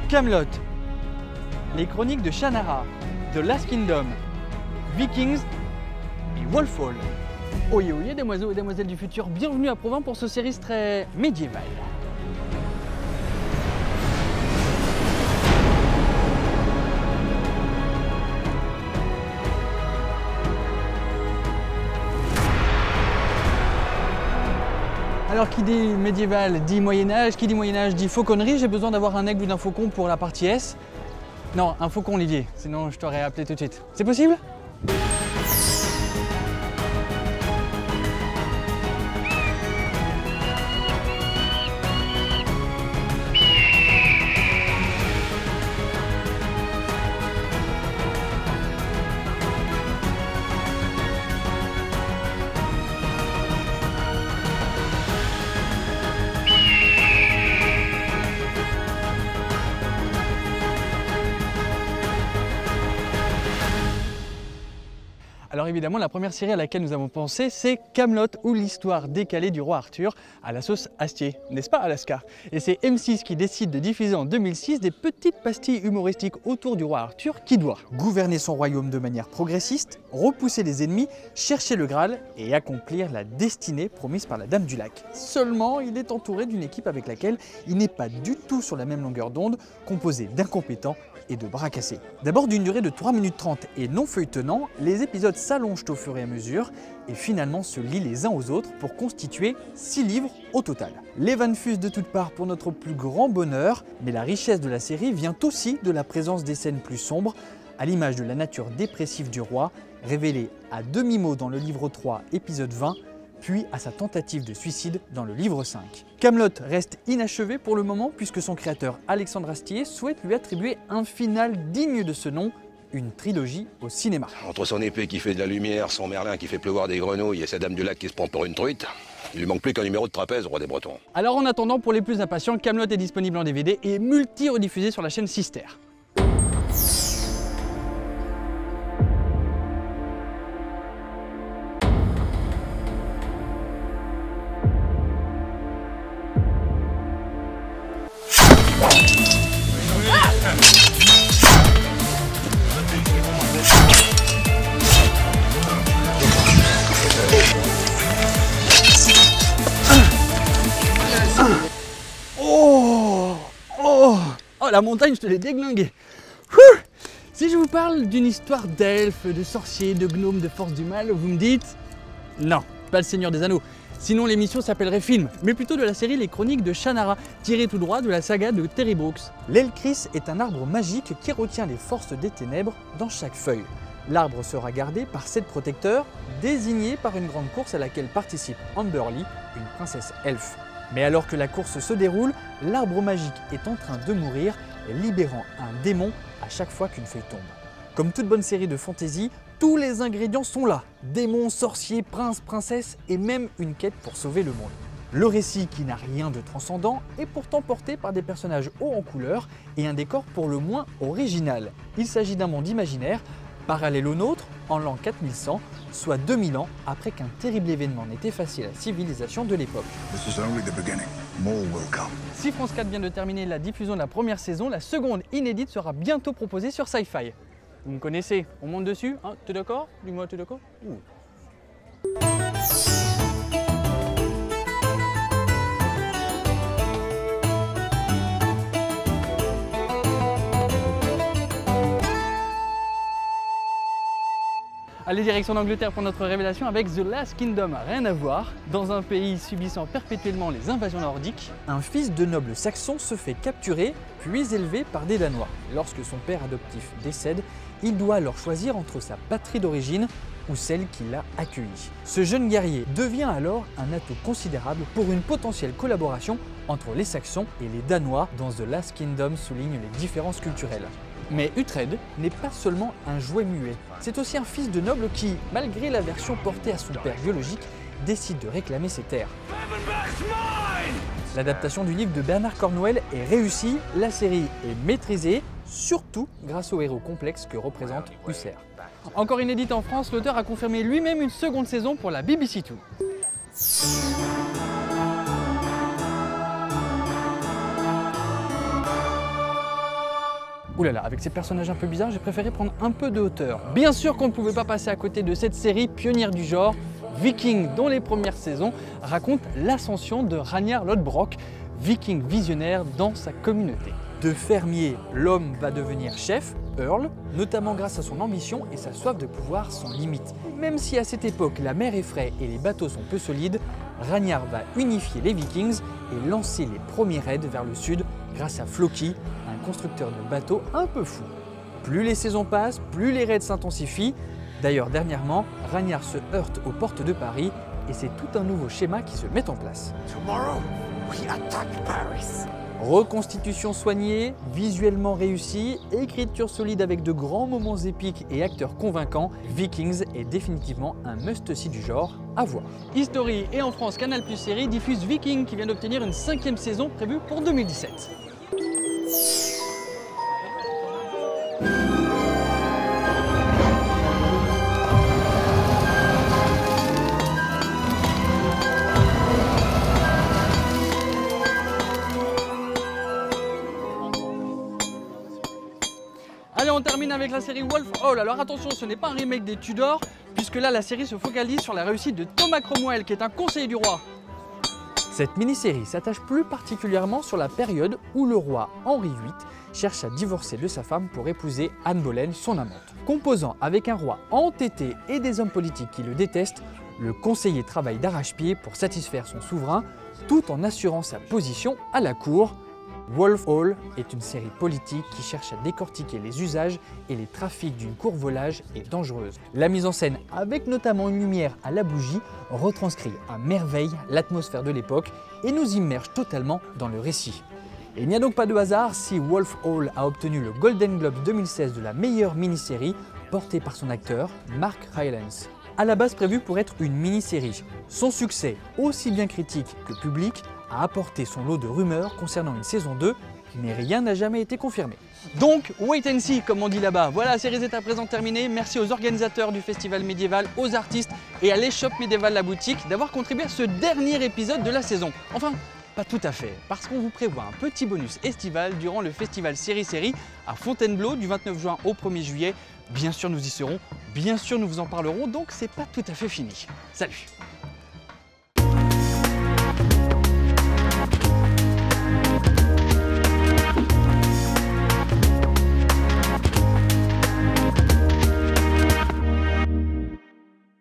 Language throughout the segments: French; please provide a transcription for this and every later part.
Camelot, les chroniques de Shannara, The Last Kingdom, Vikings et Wolfhall. Oyez oyez demoiselles et demoiselles du futur, bienvenue à Provins pour ce série très médiéval. Alors qui dit médiéval dit Moyen-Âge, qui dit Moyen-Âge dit fauconnerie, j'ai besoin d'avoir un aigle ou d'un faucon pour la partie S. Non, un faucon Olivier, sinon je t'aurais appelé tout de suite. C'est possible ? Alors évidemment, la première série à laquelle nous avons pensé, c'est Camelot ou l'histoire décalée du roi Arthur à la sauce Astier, n'est-ce pas Alaska? Et c'est M6 qui décide de diffuser en 2006 des petites pastilles humoristiques autour du roi Arthur qui doit gouverner son royaume de manière progressiste, repousser les ennemis, chercher le Graal et accomplir la destinée promise par la Dame du Lac. Seulement, il est entouré d'une équipe avec laquelle il n'est pas du tout sur la même longueur d'onde, composée d'incompétents et de bras cassés. D'abord d'une durée de 3 minutes 30 et non feuilletonnant, les épisodes s'allongent au fur et à mesure et finalement se lient les uns aux autres pour constituer 6 livres au total. Les vannes fusent de toutes parts pour notre plus grand bonheur, mais la richesse de la série vient aussi de la présence des scènes plus sombres, à l'image de la nature dépressive du roi, révélée à demi-mot dans le livre 3, épisode 20, puis à sa tentative de suicide dans le livre 5. Camelot reste inachevé pour le moment puisque son créateur Alexandre Astier souhaite lui attribuer un final digne de ce nom, une trilogie au cinéma. Entre son épée qui fait de la lumière, son Merlin qui fait pleuvoir des grenouilles et sa Dame du Lac qui se prend pour une truite, il lui manque plus qu'un numéro de trapèze au roi des Bretons. Alors en attendant, pour les plus impatients, Camelot est disponible en DVD et multi-rediffusé sur la chaîne Sister. Oh, la montagne, je te l'ai déglinguée. Si je vous parle d'une histoire d'elfes, de sorciers, de gnomes, de forces du mal, vous me dites non, pas le Seigneur des Anneaux. Sinon l'émission s'appellerait film, mais plutôt de la série Les Chroniques de Shannara, tirée tout droit de la saga de Terry Brooks. L'Elcris est un arbre magique qui retient les forces des ténèbres dans chaque feuille. L'arbre sera gardé par 7 protecteurs, désignés par une grande course à laquelle participe Amber Lee, une princesse elfe. Mais alors que la course se déroule, l'arbre magique est en train de mourir, libérant un démon à chaque fois qu'une feuille tombe. Comme toute bonne série de fantasy, tous les ingrédients sont là. Démons, sorciers, princes, princesses et même une quête pour sauver le monde. Le récit, qui n'a rien de transcendant, est pourtant porté par des personnages hauts en couleur et un décor pour le moins original. Il s'agit d'un monde imaginaire, parallèle au nôtre, en l'an 4100, soit 2000 ans après qu'un terrible événement n'ait effacé la civilisation de l'époque. Si France 4 vient de terminer la diffusion de la première saison, la seconde inédite sera bientôt proposée sur Sci-Fi. Vous me connaissez, on monte dessus, hein, t'es d'accord? Dis-moi, t'es d'accord? Allez, direction d'Angleterre pour notre révélation avec The Last Kingdom. Rien à voir. Dans un pays subissant perpétuellement les invasions nordiques, un fils de noble saxon se fait capturer puis élevé par des Danois. Lorsque son père adoptif décède, il doit alors choisir entre sa patrie d'origine ou celle qui l'a accueilli. Ce jeune guerrier devient alors un atout considérable pour une potentielle collaboration entre les Saxons et les Danois dans The Last Kingdom souligne les différences culturelles. Mais Uhtred n'est pas seulement un jouet muet, c'est aussi un fils de noble qui, malgré l'aversion portée à son père biologique, décide de réclamer ses terres. L'adaptation du livre de Bernard Cornwell est réussie, la série est maîtrisée surtout grâce au héros complexe que représente Uther. Encore inédite en France, l'auteur a confirmé lui-même une seconde saison pour la BBC Two. Ouh là là, avec ces personnages un peu bizarres, j'ai préféré prendre un peu de hauteur. Bien sûr qu'on ne pouvait pas passer à côté de cette série pionnière du genre, Viking, dont les premières saisons racontent l'ascension de Ragnar Lodbrok, viking visionnaire dans sa communauté. De fermier, l'homme va devenir chef, Earl, notamment grâce à son ambition et sa soif de pouvoir sans limite. Même si à cette époque la mer est fraîche et les bateaux sont peu solides, Ragnar va unifier les Vikings et lancer les premiers raids vers le sud grâce à Floki, un constructeur de bateaux un peu fou. Plus les saisons passent, plus les raids s'intensifient. D'ailleurs, dernièrement, Ragnar se heurte aux portes de Paris et c'est tout un nouveau schéma qui se met en place. Tomorrow, we attack Paris. Reconstitution soignée, visuellement réussie, écriture solide avec de grands moments épiques et acteurs convaincants, Vikings est définitivement un must-see du genre à voir. History et en France Canal+ Série diffuse Viking qui vient d'obtenir une 5e saison prévue pour 2017. Allez, on termine avec la série Wolf Hall. Alors attention, ce n'est pas un remake des Tudors, puisque là la série se focalise sur la réussite de Thomas Cromwell, qui est un conseiller du roi. Cette mini-série s'attache plus particulièrement sur la période où le roi Henri VIII cherche à divorcer de sa femme pour épouser Anne Boleyn, son amante. Composant avec un roi entêté et des hommes politiques qui le détestent, le conseiller travaille d'arrache-pied pour satisfaire son souverain, tout en assurant sa position à la cour. Wolf Hall est une série politique qui cherche à décortiquer les usages et les trafics d'une cour volage et dangereuse. La mise en scène, avec notamment une lumière à la bougie, retranscrit à merveille l'atmosphère de l'époque et nous immerge totalement dans le récit. Et il n'y a donc pas de hasard si Wolf Hall a obtenu le Golden Globe 2016 de la meilleure mini-série, portée par son acteur Mark Rylance. À la base prévue pour être une mini-série, son succès, aussi bien critique que public, a apporté son lot de rumeurs concernant une saison 2, mais rien n'a jamais été confirmé. Donc, wait and see, comme on dit là-bas. Voilà, la série est à présent terminée. Merci aux organisateurs du festival médiéval, aux artistes et à l'échoppe médiévale La Boutique d'avoir contribué à ce dernier épisode de la saison. Enfin, pas tout à fait, parce qu'on vous prévoit un petit bonus estival durant le festival Série à Fontainebleau du 29 juin au 1er juillet. Bien sûr, nous y serons, bien sûr, nous vous en parlerons, donc c'est pas tout à fait fini. Salut!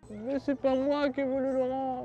Mais c'est pas moi qui ai voulu Laurent.